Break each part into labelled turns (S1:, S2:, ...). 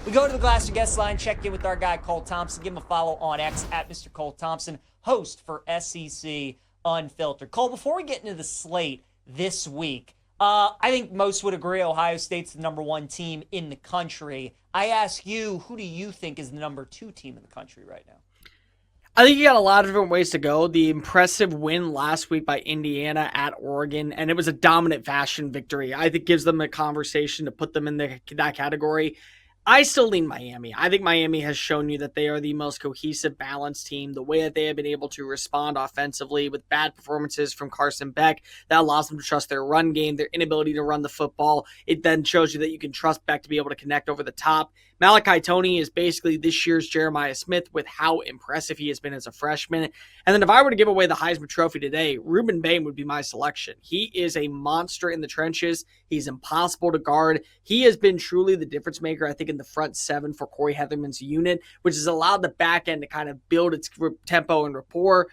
S1: We go to the Glass guest line, check in with our guy Cole Thompson. Give him a follow on X at Mr. Cole Thompson, host for SEC Unfiltered. Cole, before we get into the slate this week, I think most would agree Ohio State's the number one team in the country. I ask you, who do you think is the number two team in the country right now?
S2: I think you got a lot of different ways to go. The impressive win last week by Indiana at Oregon, and it was a dominant fashion victory. I think gives them a conversation to put them in that category. I still lean Miami. I think Miami has shown you that they are the most cohesive, balanced team. The way that they have been able to respond offensively with bad performances from Carson Beck, that allows them to trust their run game, their inability to run the football. It then shows you that you can trust Beck to be able to connect over the top. Malachi Toney is basically this year's Jeremiah Smith with how impressive he has been as a freshman. And then if I were to give away the Heisman Trophy today, Ruben Bain would be my selection. He is a monster in the trenches. He's impossible to guard. He has been truly the difference maker, I think, in the front seven for Corey Heatherman's unit, which has allowed the back end to kind of build its tempo and rapport.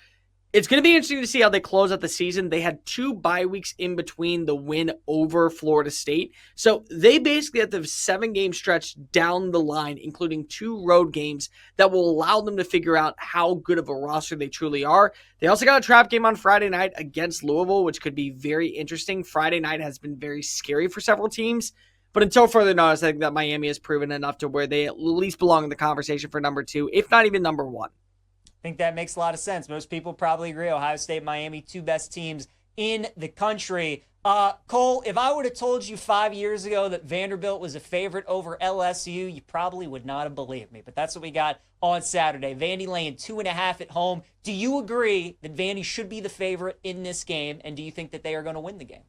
S2: It's going to be interesting to see how they close out the season. They had 2 bye weeks in between the win over Florida State. So they basically have the 7-game stretch down the line, including 2 road games that will allow them to figure out how good of a roster they truly are. They also got a trap game on Friday night against Louisville, which could be very interesting. Friday night has been very scary for several teams. But until further notice, I think that Miami has proven enough to where they at least belong in the conversation for number 2, if not even number 1.
S1: I think that makes a lot of sense. Most people probably agree. Ohio State, Miami, 2 best teams in the country. Cole, if I would have told you 5 years ago that Vanderbilt was a favorite over LSU, you probably would not have believed me. But that's what we got on Saturday. Vandy laying 2.5 at home. Do you agree that Vandy should be the favorite in this game? And do you think that they are going to win the game?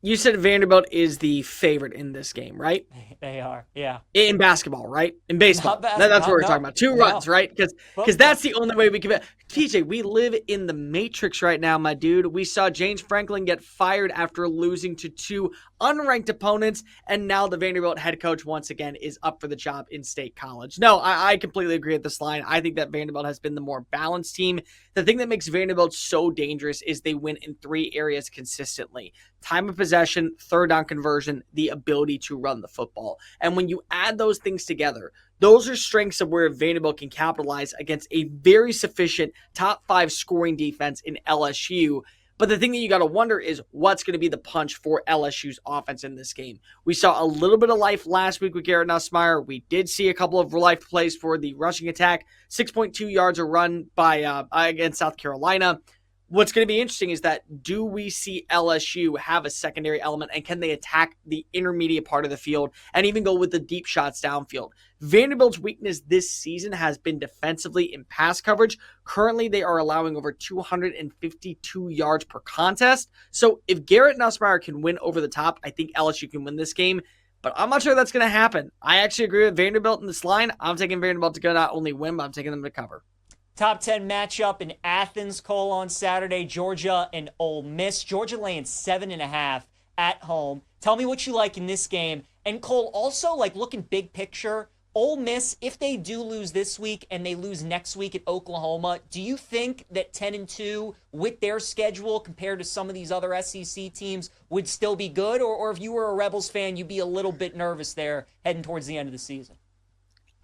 S2: You said Vanderbilt is the favorite in this game, right?
S1: They are, yeah.
S2: In basketball, right? In baseball. That's what we're talking about. 2 runs, right? Because that's the only way we can... TJ, we live in the Matrix right now, my dude. We saw James Franklin get fired after losing to 2 unranked opponents, and now the Vanderbilt head coach once again is up for the job in State College. No, I completely agree with this line. I think that Vanderbilt has been the more balanced team. The thing that makes Vanderbilt so dangerous is they win in 3 areas consistently. Time of possession, third down conversion, the ability to run the football. And when you add those things together, those are strengths of where Vanderbilt can capitalize against a very sufficient top 5 scoring defense in LSU. But the thing that you got to wonder is what's going to be the punch for LSU's offense in this game. We saw a little bit of life last week with Garrett Nussmeier. We did see a couple of life plays for the rushing attack. 6.2 yards a run by against South Carolina. What's going to be interesting is that do we see LSU have a secondary element, and can they attack the intermediate part of the field and even go with the deep shots downfield? Vanderbilt's weakness this season has been defensively in pass coverage. Currently, they are allowing over 252 yards per contest. So if Garrett Nussmeier can win over the top, I think LSU can win this game. But I'm not sure that's going to happen. I actually agree with Vanderbilt in this line. I'm taking Vanderbilt to go not only win, but I'm taking them to cover.
S1: Top 10 matchup in Athens, Cole, on Saturday. Georgia and Ole Miss. Georgia laying 7.5 at home. Tell me what you like in this game. And Cole, also like looking big picture, Ole Miss, if they do lose this week and they lose next week at Oklahoma, do you think that 10-2 with their schedule compared to some of these other SEC teams would still be good? Or if you were a Rebels fan, you'd be a little bit nervous there heading towards the end of the season?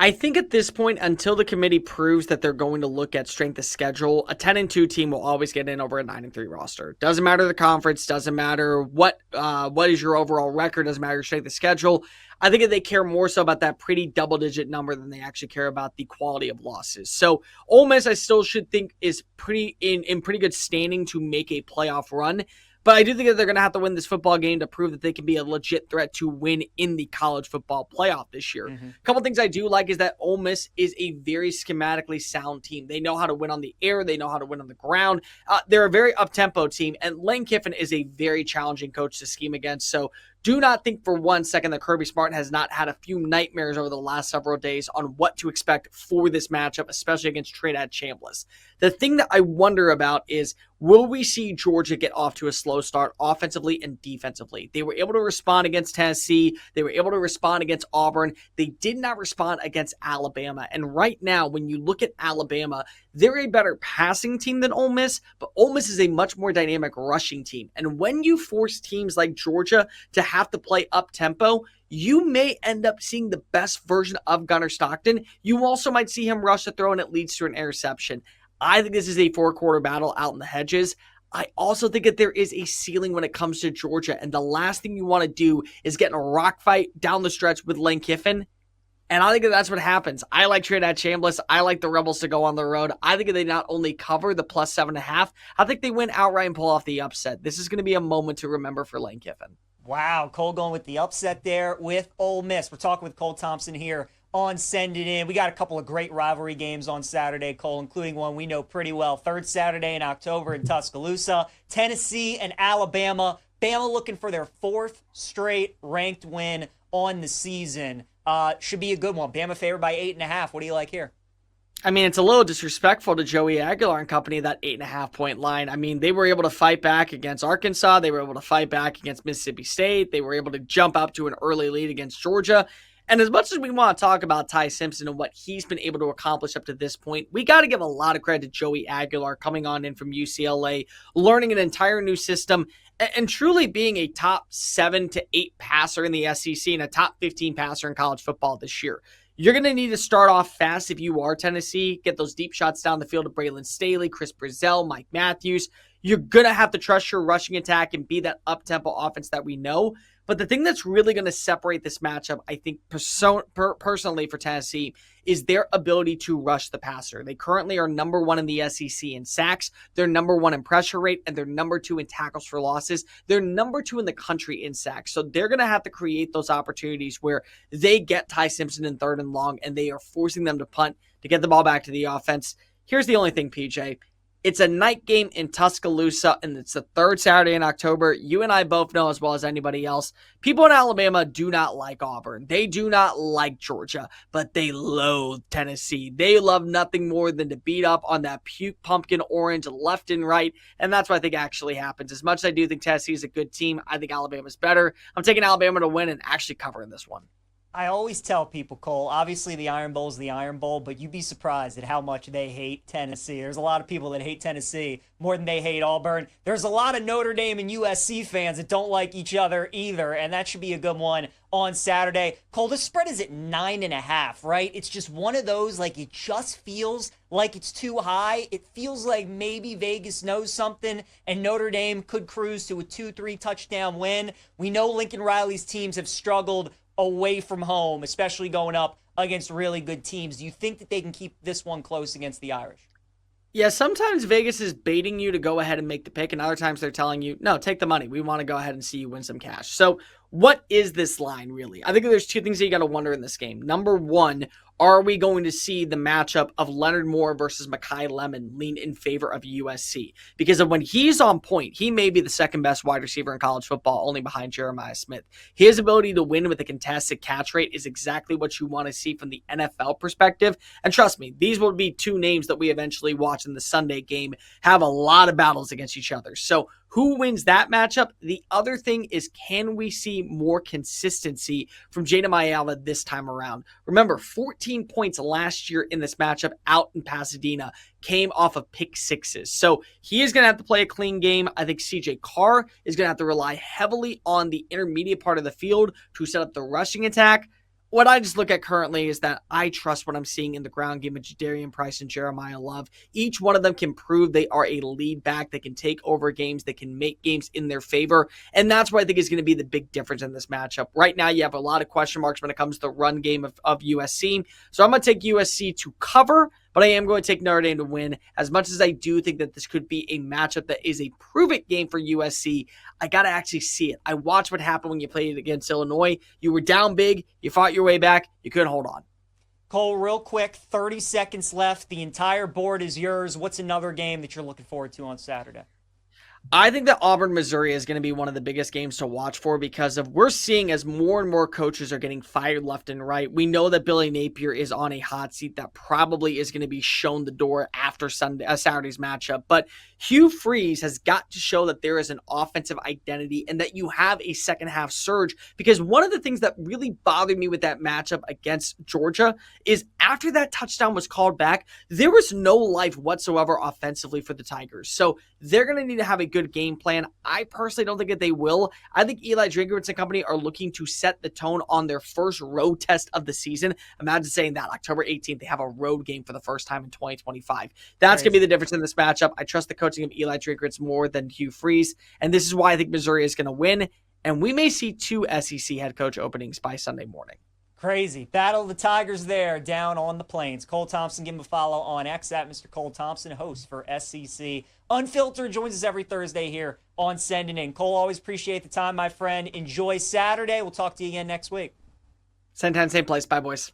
S2: I think at this point, until the committee proves that they're going to look at strength of schedule, a 10-2 team will always get in over a 9-3 roster. Doesn't matter the conference, doesn't matter what is your overall record, doesn't matter your strength of schedule. I think that they care more so about that pretty double-digit number than they actually care about the quality of losses. So Ole Miss, I still should think is pretty in pretty good standing to make a playoff run. But I do think that they're going to have to win this football game to prove that they can be a legit threat to win in the college football playoff this year. A couple things I do like is that Ole Miss is a very schematically sound team. They know how to win on the air. They know how to win on the ground. They're a very up-tempo team, and Lane Kiffin is a very challenging coach to scheme against. So do not think for 1 second that Kirby Smart has not had a few nightmares over the last several days on what to expect for this matchup, especially against Trinidad Chambliss. The thing that I wonder about is Will we see Georgia get off to a slow start offensively and defensively? They were able to respond against Tennessee. They were able to respond against Auburn. They did not respond against Alabama. And right now, when you look at Alabama, they're a better passing team than Ole Miss, but Ole Miss is a much more dynamic rushing team. And when you force teams like Georgia to have to play up-tempo, you may end up seeing the best version of Gunnar Stockton. You also might see him rush the throw and it leads to an interception. I think this is a four-quarter battle out in the hedges. I also think that there is a ceiling when it comes to Georgia, and the last thing you want to do is get in a rock fight down the stretch with Lane Kiffin, and I think that that's what happens. I like Trinidad Chambliss. I like the Rebels to go on the road. I think that they not only cover the plus 7.5, I think they win outright and pull off the upset. This is going to be a moment to remember for Lane Kiffin.
S1: Wow, Cole going with the upset there with Ole Miss. We're talking with Cole Thompson here on Send It In. We got a couple of great rivalry games on Saturday, Cole, including one we know pretty well. Third Saturday in October in Tuscaloosa. Tennessee and Alabama. Bama looking for their fourth straight ranked win on the season. Should be a good one. Bama favored by 8.5. What do you like here?
S2: I mean, it's a little disrespectful to Joey Aguilar and company, that 8.5 point line. I mean, they were able to fight back against Arkansas. They were able to fight back against Mississippi State. They were able to jump up to an early lead against Georgia. And as much as we want to talk about Ty Simpson and what he's been able to accomplish up to this point, we got to give a lot of credit to Joey Aguilar coming on in from UCLA, learning an entire new system, and truly being a top 7 to 8 passer in the SEC and a top 15 passer in college football this year. You're going to need to start off fast if you are Tennessee, get those deep shots down the field to Braylon Staley, Chris Brazell, Mike Matthews. You're going to have to trust your rushing attack and be that up-tempo offense that we know. But the thing that's really going to separate this matchup, I think, personally for Tennessee, is their ability to rush the passer. They currently are number 1 in the SEC in sacks. They're number 1 in pressure rate, and they're number 2 in tackles for losses. They're number 2 in the country in sacks. So they're going to have to create those opportunities where they get Ty Simpson in 3rd and long, and they are forcing them to punt to get the ball back to the offense. Here's the only thing, PJ. It's a night game in Tuscaloosa, and it's the 3rd Saturday in October. You and I both know as well as anybody else, people in Alabama do not like Auburn. They do not like Georgia, but they loathe Tennessee. They love nothing more than to beat up on that puke pumpkin orange left and right, and that's what I think actually happens. As much as I do think Tennessee is a good team, I think Alabama's better. I'm taking Alabama to win and actually cover in this one.
S1: I always tell people, Cole, obviously the Iron Bowl is the Iron Bowl, but you'd be surprised at how much they hate Tennessee. There's a lot of people that hate Tennessee more than they hate Auburn. There's a lot of Notre Dame and USC fans that don't like each other either, and that should be a good one on Saturday. Cole, the spread is at 9.5, right? It's just one of those, like, it just feels like it's too high. It feels like maybe Vegas knows something, and Notre Dame could cruise to a 2-3 touchdown win. We know Lincoln Riley's teams have struggled away from home, especially going up against really good teams. Do you think that they can keep this one close against the Irish?
S2: Yeah, sometimes Vegas is baiting you to go ahead and make the pick, and other times they're telling you, no, take the money. We want to go ahead and see you win some cash. So what is this line really? I think there's two things that you got to wonder in this game. Number one, are we going to see the matchup of Leonard Moore versus Mekhi Lemon lean in favor of USC? Because when he's on point, he may be the second best wide receiver in college football, only behind Jeremiah Smith. His ability to win with a contested catch rate is exactly what you want to see from the NFL perspective. And trust me, these will be two names that we eventually watch in the Sunday game have a lot of battles against each other. So who wins that matchup? The other thing is, can we see more consistency from Jada Mayala this time around? Remember, 14 points last year in this matchup out in Pasadena came off of pick sixes. So he is going to have to play a clean game. I think CJ Carr is going to have to rely heavily on the intermediate part of the field to set up the rushing attack. What I just look at currently is that I trust what I'm seeing in the ground game of Jadarian Price and Jeremiah Love. Each one of them can prove they are a lead back. They can take over games. They can make games in their favor. And that's what I think is going to be the big difference in this matchup. Right now, you have a lot of question marks when it comes to the run game of USC. So I'm going to take USC to cover, but I am going to take Notre Dame to win. As much as I do think that this could be a matchup that is a prove-it game for USC, I got to actually see it. I watched what happened when you played against Illinois. You were down big. You fought your way back. You couldn't hold on.
S1: Cole, real quick, 30 seconds left. The entire board is yours. What's another game that you're looking forward to on Saturday?
S2: I think that Auburn, Missouri is going to be one of the biggest games to watch for because of we're seeing as more and more coaches are getting fired left and right. We know that Billy Napier is on a hot seat that probably is going to be shown the door after Saturday's matchup. But Hugh Freeze has got to show that there is an offensive identity and that you have a second half surge, because one of the things that really bothered me with that matchup against Georgia is after that touchdown was called back, there was no life whatsoever offensively for the Tigers. So they're going to need to have a good game plan. I personally don't think that they will. I think Eli Drinkwitz and company are looking to set the tone on their first road test of the season. Imagine saying that October 18th, they have a road game for the first time in 2025. That's going to be the difference in this matchup. I trust the coaching of Eli Drinkwitz more than Hugh Freeze, and this is why I think Missouri is going to win, and we may see 2 SEC head coach openings by Sunday morning.
S1: Crazy. Battle of the Tigers there down on the plains. Cole Thompson, give him a follow on X at Mr. Cole Thompson, host for SEC Unfiltered. Joins us every Thursday here on Sending In. Cole, always appreciate the time, my friend. Enjoy Saturday. We'll talk to you again next week.
S2: Same time, same place. Bye, boys.